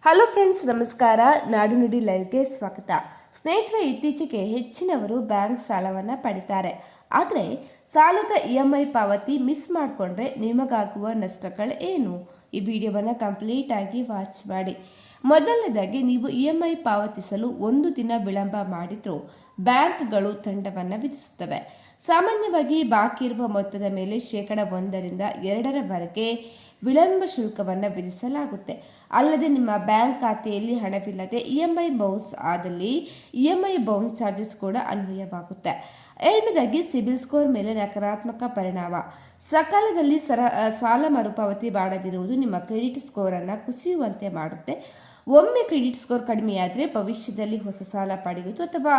Hello friends, ನಮಸ್ಕಾರ. ನಾಡು ನುಡಿ ಲೈವ್ಗೆ ಸ್ವಾಗತ. ಸ್ನೇಹಿತರೆ, ಇತ್ತೀಚೆಗೆ ಹೆಚ್ಚಿನವರು ಬ್ಯಾಂಕ್ ಸಾಲವನ್ನು ಪಡಿತಾರೆ. ಆದರೆ ಸಾಲದ EMI ಪಾವತಿ ಮಿಸ್ ಮಾಡಿಕೊಂಡ್ರೆ ನಿಮಗಾಗುವ ನಷ್ಟಗಳು ಏನು? ಈ ವಿಡಿಯೋವನ್ನು ಕಂಪ್ಲೀಟ್ ಆಗಿ ವಾಚ್ ಮಾಡಿ. ಮೊದಲನೇದಾಗಿ, ನೀವು EMI ಪಾವತಿಸಲು ಒಂದು ದಿನ ವಿಳಂಬ ಮಾಡಿದರೂ ಬ್ಯಾಂಕ್ಗಳು ದಂಡವನ್ನು ವಿಧಿಸುತ್ತವೆ. ಸಾಮಾನ್ಯವಾಗಿ ಬಾಕಿ ಇರುವ ಮೊತ್ತದ ಮೇಲೆ 1% 2% ವಿಳಂಬ ಶುಲ್ಕವನ್ನು ವಿಧಿಸಲಾಗುತ್ತೆ. ಅಲ್ಲದೆ ನಿಮ್ಮ ಬ್ಯಾಂಕ್ ಖಾತೆಯಲ್ಲಿ ಹಣವಿಲ್ಲದೆ EMI ಬೌನ್ಸ್ ಆದಲ್ಲಿ EMI ಬೌನ್ಸ್ ಚಾರ್ಜಸ್ ಕೂಡ ಅನ್ವಯವಾಗುತ್ತೆ. ಎರಡನೇದಾಗಿ, ಸಿಬಿಲ್ ಸ್ಕೋರ್ ಮೇಲೆ ನಕಾರಾತ್ಮಕ ಪರಿಣಾಮ. ಸಕಾಲದಲ್ಲಿ ಸಾಲ ಮರುಪಾವತಿ ಮಾಡದಿರುವುದು ನಿಮ್ಮ ಕ್ರೆಡಿಟ್ ಸ್ಕೋರನ್ನು ಕುಸಿಯುವಂತೆ ಮಾಡುತ್ತೆ. ಒಮ್ಮೆ ಕ್ರೆಡಿಟ್ ಸ್ಕೋರ್ ಕಡಿಮೆಯಾದರೆ ಭವಿಷ್ಯದಲ್ಲಿ ಹೊಸ ಸಾಲ ಪಡೆಯುವುದು ಅಥವಾ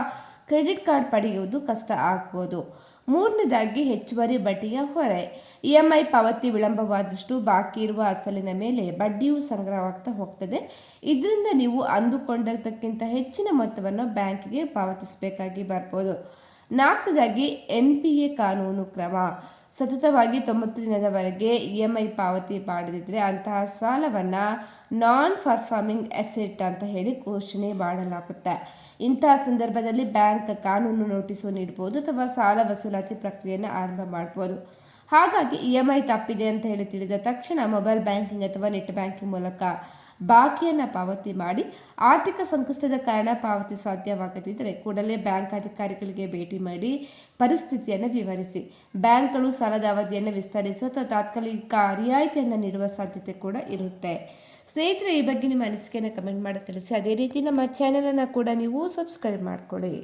ಕ್ರೆಡಿಟ್ ಕಾರ್ಡ್ ಪಡೆಯುವುದು ಕಷ್ಟ ಆಗ್ಬೋದು. ಮೂರನೇದಾಗಿ, ಹೆಚ್ಚುವರಿ ಬಡ್ಡಿಯ ಹೊರೆ. EMI ಪಾವತಿ ವಿಳಂಬವಾದಷ್ಟು ಬಾಕಿ ಇರುವ ಅಸಲಿನ ಮೇಲೆ ಬಡ್ಡಿಯು ಸಂಗ್ರಹವಾಗ್ತಾ ಹೋಗ್ತದೆ. ಇದರಿಂದ ನೀವು ಅಂದುಕೊಂಡದಕ್ಕಿಂತ ಹೆಚ್ಚಿನ ಮೊತ್ತವನ್ನು ಬ್ಯಾಂಕಿಗೆ ಪಾವತಿಸಬೇಕಾಗಿ ಬರ್ಬೋದು. ನಾಲ್ಕನೇದಾಗಿ, NPA ಕಾನೂನು ಕ್ರಮ. ಸತತವಾಗಿ 90 ದಿನದವರೆಗೆ EMI ಪಾವತಿ ಮಾಡದಿದ್ದರೆ ಅಂತಹ ಸಾಲವನ್ನು ನಾನ್ ಪರ್ಫಾರ್ಮಿಂಗ್ ಅಸೆಟ್ ಅಂತ ಹೇಳಿ ಘೋಷಣೆ ಮಾಡಲಾಗುತ್ತೆ. ಇಂತಹ ಸಂದರ್ಭದಲ್ಲಿ ಬ್ಯಾಂಕ್ ಕಾನೂನು ನೋಟಿಸು ನೀಡಬಹುದು ಅಥವಾ ಸಾಲ ವಸೂಲಾತಿ ಪ್ರಕ್ರಿಯೆಯನ್ನು ಆರಂಭ ಮಾಡಬಹುದು. ಹಾಗಾಗಿ EMI ತಪ್ಪಿದೆ ಅಂತ ಹೇಳಿ ತಿಳಿದ ತಕ್ಷಣ ಮೊಬೈಲ್ ಬ್ಯಾಂಕಿಂಗ್ ಅಥವಾ ನೆಟ್ ಬ್ಯಾಂಕಿಂಗ್ ಮೂಲಕ ಬಾಕಿಯನ್ನು ಪಾವತಿ ಮಾಡಿ. ಆರ್ಥಿಕ ಸಂಕಷ್ಟದ ಕಾರಣ ಪಾವತಿ ಸಾಧ್ಯವಾಗದಿದ್ದರೆ ಕೂಡಲೇ ಬ್ಯಾಂಕ್ ಅಧಿಕಾರಿಗಳಿಗೆ ಭೇಟಿ ಮಾಡಿ ಪರಿಸ್ಥಿತಿಯನ್ನು ವಿವರಿಸಿ. ಬ್ಯಾಂಕ್ಗಳು ಸಾಲದ ಅವಧಿಯನ್ನು ವಿಸ್ತರಿಸುವ ಅಥವಾ ತಾತ್ಕಾಲಿಕ ರಿಯಾಯಿತಿಯನ್ನು ನೀಡುವ ಸಾಧ್ಯತೆ ಕೂಡ ಇರುತ್ತೆ. ಸ್ನೇಹಿತರೆ, ಈ ಬಗ್ಗೆ ನಿಮ್ಮ ಅನಿಸಿಕೆಯನ್ನು ಕಮೆಂಟ್ ಮಾಡಿ ತಿಳಿಸಿ. ಅದೇ ರೀತಿ ನಮ್ಮ ಚಾನಲನ್ನು ಕೂಡ ನೀವು ಸಬ್ಸ್ಕ್ರೈಬ್ ಮಾಡಿಕೊಳ್ಳಿ.